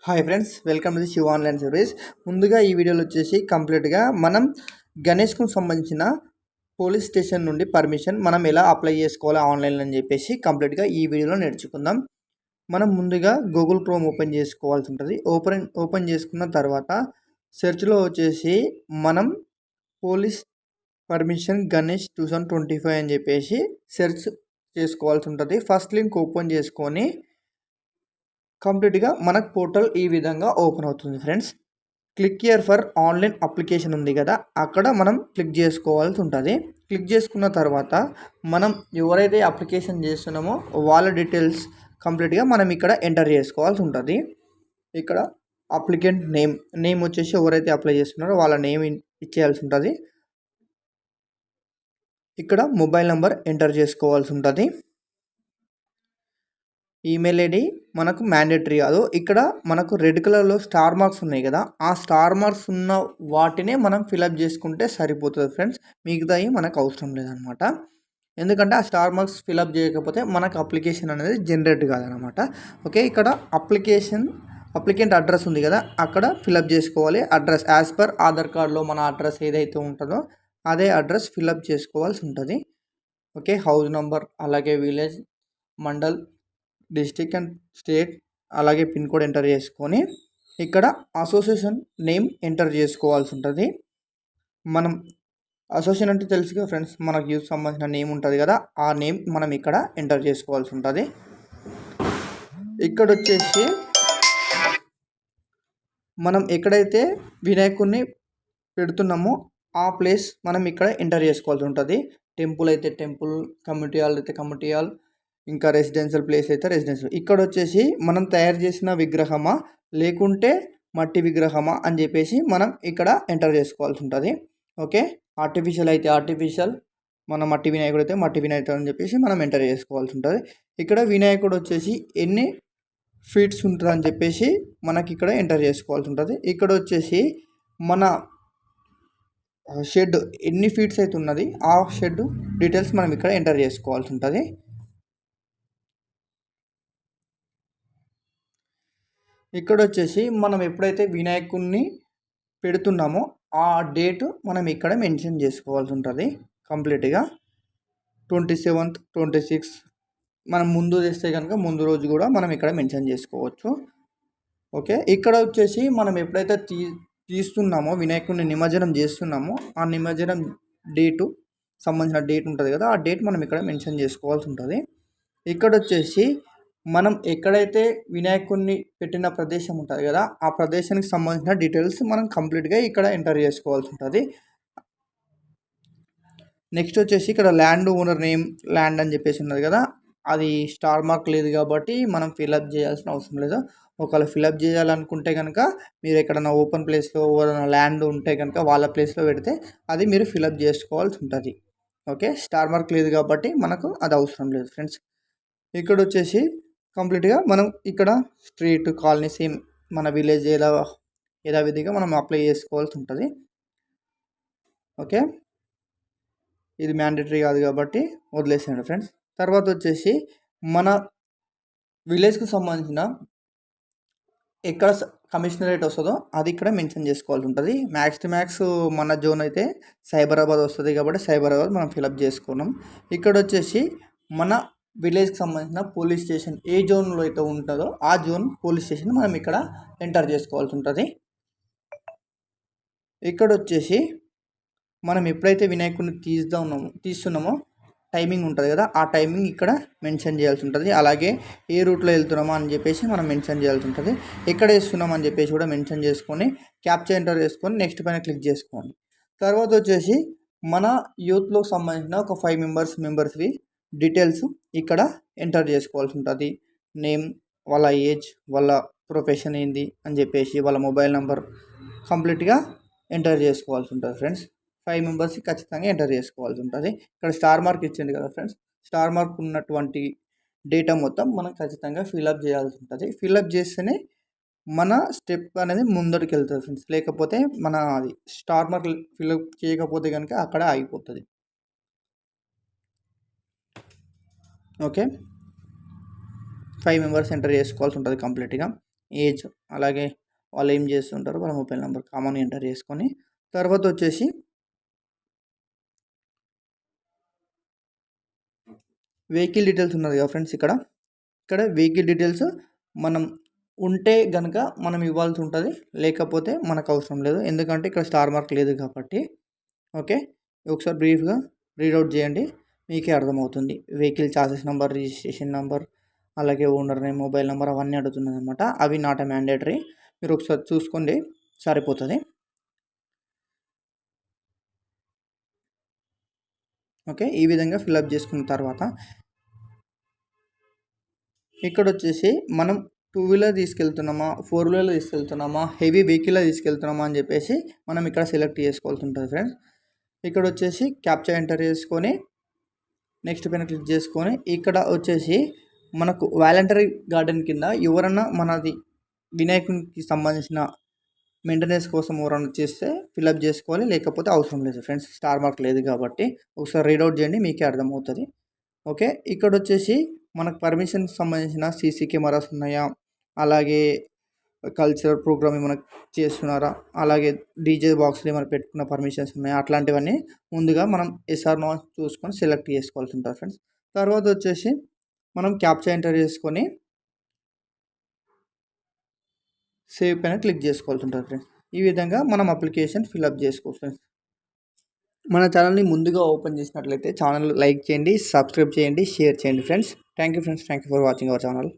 Hi friends, welcome to the Shiva online service. ముందుగా ఈ వీడియోలో వచ్చేసి కంప్లీట్గా మనం గణేష్కు సంబంధించిన పోలీస్ స్టేషన్ నుండి పర్మిషన్ మనం ఎలా అప్లై చేసుకోవాలి ఆన్లైన్లో అని చెప్పేసి కంప్లీట్గా ఈ వీడియోలో నేర్చుకుందాం. మనం ముందుగా గూగుల్ క్రోమ్ ఓపెన్ చేసుకోవాల్సి ఉంటుంది. ఓపెన్ చేసుకున్న తర్వాత సెర్చ్లో వచ్చేసి మనం పోలీస్ పర్మిషన్ గణేష్ 2025 అని చెప్పేసి సెర్చ్ చేసుకోవాల్సి ఉంటుంది. ఫస్ట్ లింక్ ఓపెన్ చేసుకొని కంప్లీట్గా మనకు పోర్టల్ ఈ విధంగా ఓపెన్ అవుతుంది friends. Click here for online application ఉంది కదా, అక్కడ మనం క్లిక్ చేసుకోవాల్సి ఉంటుంది. క్లిక్ చేసుకున్న తర్వాత మనం ఎవరైతే అప్లికేషన్ చేస్తున్నామో వాళ్ళ డీటెయిల్స్ కంప్లీట్గా మనం ఇక్కడ ఎంటర్ చేసుకోవాల్సి ఉంటుంది. ఇక్కడ అప్లికెంట్ నేమ్ వచ్చేసి ఎవరైతే అప్లై చేస్తున్నారో వాళ్ళ నేమ్ ఇచ్చేయాల్సి ఉంటుంది. ఇక్కడ మొబైల్ నెంబర్ ఎంటర్ చేసుకోవాల్సి ఉంటుంది. ఈమెయిల్ ఐడి మనకు మ్యాండేటరీ కాదు. ఇక్కడ మనకు రెడ్ కలర్లో స్టార్ మార్క్స్ ఉన్నాయి కదా, ఆ స్టార్ మార్క్స్ ఉన్న వాటినే మనం ఫిలప్ చేసుకుంటే సరిపోతుంది ఫ్రెండ్స్. మిగతాయి మనకు అవసరం లేదనమాట. ఎందుకంటే ఆ స్టార్ మార్క్స్ ఫిలప్ చేయకపోతే మనకు అప్లికేషన్ అనేది జనరేట్ కాదనమాట. ఓకే, ఇక్కడ అప్లికెంట్ అడ్రస్ ఉంది కదా, అక్కడ ఫిలప్ చేసుకోవాలి. అడ్రస్ యాజ్ పర్ ఆధార్ కార్డులో మన అడ్రస్ ఏదైతే ఉంటుందో అదే అడ్రస్ ఫిలప్ చేసుకోవాల్సి ఉంటుంది. ఓకే, హౌస్ నంబర్, అలాగే village, mandal, district and state, అలాగే పిన్ కోడ్ ఎంటర్ చేసుకొని ఇక్కడ అసోసియేషన్ నేమ్ ఎంటర్ చేసుకోవాల్సి ఉంటుంది. మనం అసోసియేషన్ అంటే తెలుసు కదా ఫ్రెండ్స్, మనకు యూత్ సంబంధించిన నేమ్ ఉంటుంది కదా, ఆ నేమ్ మనం ఇక్కడ ఎంటర్ చేసుకోవాల్సి ఉంటుంది. ఇక్కడ వచ్చేసి మనం ఎక్కడైతే వినాయకుడిని పెడుతున్నామో ఆ ప్లేస్ మనం ఇక్కడ ఎంటర్ చేసుకోవాల్సి ఉంటుంది. టెంపుల్ అయితే టెంపుల్, కమ్యూనిటీ హాల్ అయితే కమ్యూనిటీ హాల్, ఇంకా రెసిడెన్షియల్ ప్లేస్ అయితే రెసిడెన్షియల్. ఇక్కడ వచ్చేసి మనం తయారు చేసిన విగ్రహమా లేకుంటే మట్టి విగ్రహమా అని చెప్పేసి మనం ఇక్కడ ఎంటర్ చేసుకోవాల్సి ఉంటుంది. ఓకే, ఆర్టిఫిషియల్ అయితే ఆర్టిఫిషియల్, మన మట్టి వినాయకుడు అయితే మట్టి వినాయకుడు అని చెప్పేసి మనం ఎంటర్ చేసుకోవాల్సి ఉంటుంది. ఇక్కడ వినాయకుడు వచ్చేసి ఎన్ని ఫీట్స్ ఉంటుంది అని చెప్పేసి మనకి ఇక్కడ ఎంటర్ చేసుకోవాల్సి ఉంటుంది. ఇక్కడ వచ్చేసి మన షెడ్ ఎన్ని ఫీట్స్ అయితే ఉన్నది ఆ షెడ్ డీటెయిల్స్ మనం ఇక్కడ ఎంటర్ చేసుకోవాల్సి ఉంటుంది. ఇక్కడ వచ్చేసి మనం ఎప్పుడైతే వినాయకుడిని పెడుతున్నామో ఆ డేట్ మనం ఇక్కడ మెన్షన్ చేసుకోవాల్సి ఉంటుంది. కంప్లీట్గా 27th, 26 మనం ముందు చేస్తే కనుక ముందు రోజు కూడా మనం ఇక్కడ మెన్షన్ చేసుకోవచ్చు. ఓకే, ఇక్కడ వచ్చేసి మనం ఎప్పుడైతే తీస్తున్నామో వినాయకుడిని నిమజ్జనం చేస్తున్నామో ఆ నిమజ్జనం డేటు సంబంధించిన డేట్ ఉంటుంది కదా, ఆ డేట్ మనం ఇక్కడ మెన్షన్ చేసుకోవాల్సి ఉంటుంది. ఇక్కడ వచ్చేసి మనం ఎక్కడైతే వినాయకుడిని పెట్టిన ప్రదేశం ఉంటుంది కదా, ఆ ప్రదేశానికి సంబంధించిన డీటెయిల్స్ మనం కంప్లీట్గా ఇక్కడ ఎంటర్ చేసుకోవాల్సి ఉంటుంది. నెక్స్ట్ వచ్చేసి ఇక్కడ ల్యాండ్ ఓనర్ నేమ్, ల్యాండ్ అని చెప్పేసి ఉన్నది కదా, అది స్టార్ మార్క్ లేదు కాబట్టి మనం ఫిలప్ చేయాల్సిన అవసరం లేదు. ఒకవేళ ఫిలప్ చేయాలనుకుంటే కనుక మీరు ఎక్కడైనా ఓపెన్ ప్లేస్లో ఏదైనా ల్యాండ్ ఉంటే కనుక వాళ్ళ ప్లేస్లో పెడితే అది మీరు ఫిలప్ చేసుకోవాల్సి ఉంటుంది. ఓకే, స్టార్ మార్క్ లేదు కాబట్టి మనకు అది అవసరం లేదు ఫ్రెండ్స్. ఇక్కడ వచ్చేసి కంప్లీట్గా మనం ఇక్కడ స్ట్రీట్, కాలనీ సేమ్ మన విలేజ్ యథావిధిగా మనం అప్లై చేసుకోవాల్సి ఉంటుంది. ఓకే, ఇది మ్యాండేటరీ కాదు కాబట్టి వదిలేసేయండి ఫ్రెండ్స్. తర్వాత వచ్చేసి మన విలేజ్కి సంబంధించిన ఎక్కడ కమిషనరేట్ వస్తుందో అది ఇక్కడ మెన్షన్ చేసుకోవాల్సి ఉంటుంది. మ్యాక్స్ టు మ్యాక్స్ మన జోన్ అయితే సైబరాబాద్ వస్తుంది కాబట్టి సైబరాబాద్ మనం ఫిలప్ చేసుకున్నాం. ఇక్కడ వచ్చేసి మన విలేజ్కి సంబంధించిన పోలీస్ స్టేషన్ ఏ జోన్లో అయితే ఉంటుందో ఆ జోన్ పోలీస్ స్టేషన్ మనం ఇక్కడ ఎంటర్ చేసుకోవాల్సి ఉంటుంది. ఇక్కడ వచ్చేసి మనం ఎప్పుడైతే వినాయకుడిని తీస్తున్నామో టైమింగ్ ఉంటుంది కదా, ఆ టైమింగ్ ఇక్కడ మెన్షన్ చేయాల్సి ఉంటుంది. అలాగే ఏ రూట్లో వెళ్తున్నామో అని చెప్పేసి మనం మెన్షన్ చేయాల్సి ఉంటుంది. ఎక్కడ వేస్తున్నాం అని చెప్పేసి కూడా మెన్షన్ చేసుకొని క్యాప్చర్ ఎంటర్ చేసుకొని నెక్స్ట్ పైన క్లిక్ చేసుకోండి. తర్వాత వచ్చేసి మన యూత్లో సంబంధించిన ఒక 5 మెంబర్స్వి డీటెయిల్స్ ఇక్కడ ఎంటర్ చేసుకోవాల్సి ఉంటుంది. నేమ్, వాళ్ళ ఏజ్, వాళ్ళ ప్రొఫెషన్ ఏంది అని చెప్పేసి వాళ్ళ మొబైల్ నెంబర్ కంప్లీట్గా ఎంటర్ చేసుకోవాల్సి ఉంటుంది ఫ్రెండ్స్. 5 మెంబర్స్కి ఖచ్చితంగా ఎంటర్ చేసుకోవాల్సి ఉంటుంది. ఇక్కడ స్టార్ మార్క్ ఇచ్చింది కదా ఫ్రెండ్స్, స్టార్ మార్క్ ఉన్నటువంటి డేటా మొత్తం మనం ఖచ్చితంగా ఫిలప్ చేయాల్సి ఉంటుంది. ఫిలప్ చేస్తేనే మన స్టెప్ అనేది ముందరికి వెళ్తుంది ఫ్రెండ్స్. లేకపోతే మన అది స్టార్ మార్క్ ఫిలప్ చేయకపోతే కనుక అక్కడ ఆగిపోతుంది. ఓకే, 5 మెంబర్స్ ఎంటర్ చేసుకోవాల్సి ఉంటుంది కంప్లీట్గా. ఏజ్ అలాగే వాళ్ళు ఏం చేస్తుంటారో వాళ్ళ మొబైల్ నెంబర్ కామన్ ఎంటర్ చేసుకొని తర్వాత వచ్చేసి వెహికల్ డీటెయిల్స్ ఉన్నది కదా ఫ్రెండ్స్, ఇక్కడ వెహికల్ డీటెయిల్స్ మనం ఉంటే గనుక మనం ఇవ్వాల్సి ఉంటుంది, లేకపోతే మనకు అవసరం లేదు. ఎందుకంటే ఇక్కడ స్టార్ మార్క్ లేదు కాబట్టి. ఓకే, ఒకసారి బ్రీఫ్గా రీడౌట్ చేయండి, మీకే అర్థమవుతుంది. Vehicle charges number, registration number, అలాగే ఓనర్ నేమ్, మొబైల్ నెంబర్ అవన్నీ అడుగుతుంది అనమాట. అవి నాట్ మ్యాండేటరీ, మీరు ఒకసారి చూసుకోండి సరిపోతుంది. ఓకే, ఈ విధంగా ఫిల్అప్ చేసుకున్న తర్వాత ఇక్కడ వచ్చేసి మనం 2 వీలర్ తీసుకెళ్తున్నామా, 4 వీలర్ తీసుకెళ్తున్నామా, హెవీ వెహికల్లో తీసుకెళ్తున్నామా అని చెప్పేసి మనం ఇక్కడ సెలెక్ట్ చేసుకోవాల్సి ఉంటుంది ఫ్రెండ్స్. ఇక్కడ వచ్చేసి క్యాప్చా ఎంటర్ చేసుకొని నెక్స్ట్ పైన క్లిక్ చేసుకొని ఇక్కడ వచ్చేసి మనకు వాలంటరీ గార్డెన్ కింద ఎవరన్నా మనది వినాయకునికి సంబంధించిన మెయింటెనెన్స్ కోసం ఎవరన్నా చేస్తే ఫిల్అప్ చేసుకోవాలి, లేకపోతే అవసరం లేదు ఫ్రెండ్స్, స్టార్ మార్క్ లేదు కాబట్టి. ఒకసారి రీడౌట్ చేయండి, మీకే అర్థమవుతుంది. ఓకే, ఇక్కడ వచ్చేసి మనకు పర్మిషన్కి సంబంధించిన సీసీ కెమెరాస్ ఉన్నాయా, అలాగే కల్చరల్ ప్రోగ్రామ్ ఏమైనా చేస్తున్నారా, అలాగే డీజే బాక్స్లు ఏమైనా పెట్టుకున్న పర్మిషన్స్ ఉన్నాయా, అట్లాంటివన్నీ ముందుగా మనం ఎస్ఆర్ నో చూసుకొని సెలెక్ట్ చేసుకోవాల్సి ఉంటుంది ఫ్రెండ్స్. తర్వాత వచ్చేసి మనం క్యాప్చా ఎంటర్ చేసుకొని సేవ్ పైన క్లిక్ చేసుకోవాల్సి ఉంటుంది ఫ్రెండ్స్. ఈ విధంగా మనం అప్లికేషన్ ఫిల్అప్ చేసుకోవచ్చు ఫ్రెండ్స్. మన ఛానల్ని ముందుగా ఓపెన్ చేసినట్లయితే ఛానల్ లైక్ చేయండి, సబ్స్క్రైబ్ చేయండి, షేర్ చేయండి friends. Thank you friends, thank you for watching our channel.